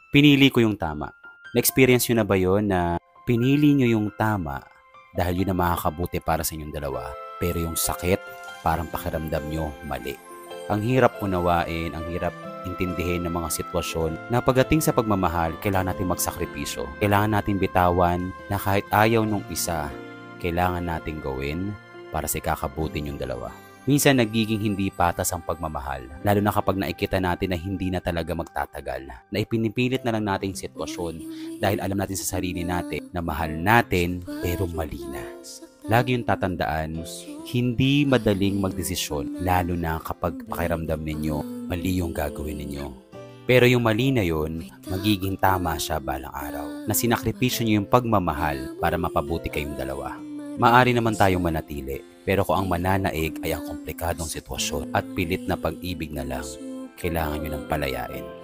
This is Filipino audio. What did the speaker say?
Pinili ko yung tama. Na-experience nyo na ba yun na pinili nyo yung tama dahil yun ang makakabuti para sa inyong dalawa, pero yung sakit, parang pakiramdam nyo mali. Ang hirap unawain, ang hirap intindihin ng mga sitwasyon na pagdating sa pagmamahal, kailangan natin magsakripisyo. Kailangan natin bitawan na kahit ayaw nung isa, kailangan natin gawin para sa ikakabuti yung dalawa. Minsan nagiging hindi patas ang pagmamahal, lalo na kapag nakikita natin na hindi na talaga magtatagal, na ipinipilit na lang natin yung sitwasyon dahil alam natin sa sarili natin na mahal natin pero mali na. Lagi yung tatandaan, hindi madaling magdesisyon, lalo na kapag pakiramdam ninyo mali yung gagawin ninyo. Pero yung mali na yun, magiging tama siya balang araw, na sinakripisyo nyo yung pagmamahal para mapabuti kayong dalawa. Maari naman tayong manatili, pero kung ang mananaig ay ang komplikadong sitwasyon at pilit na pag-ibig na lang, kailangan nyo ng palayain.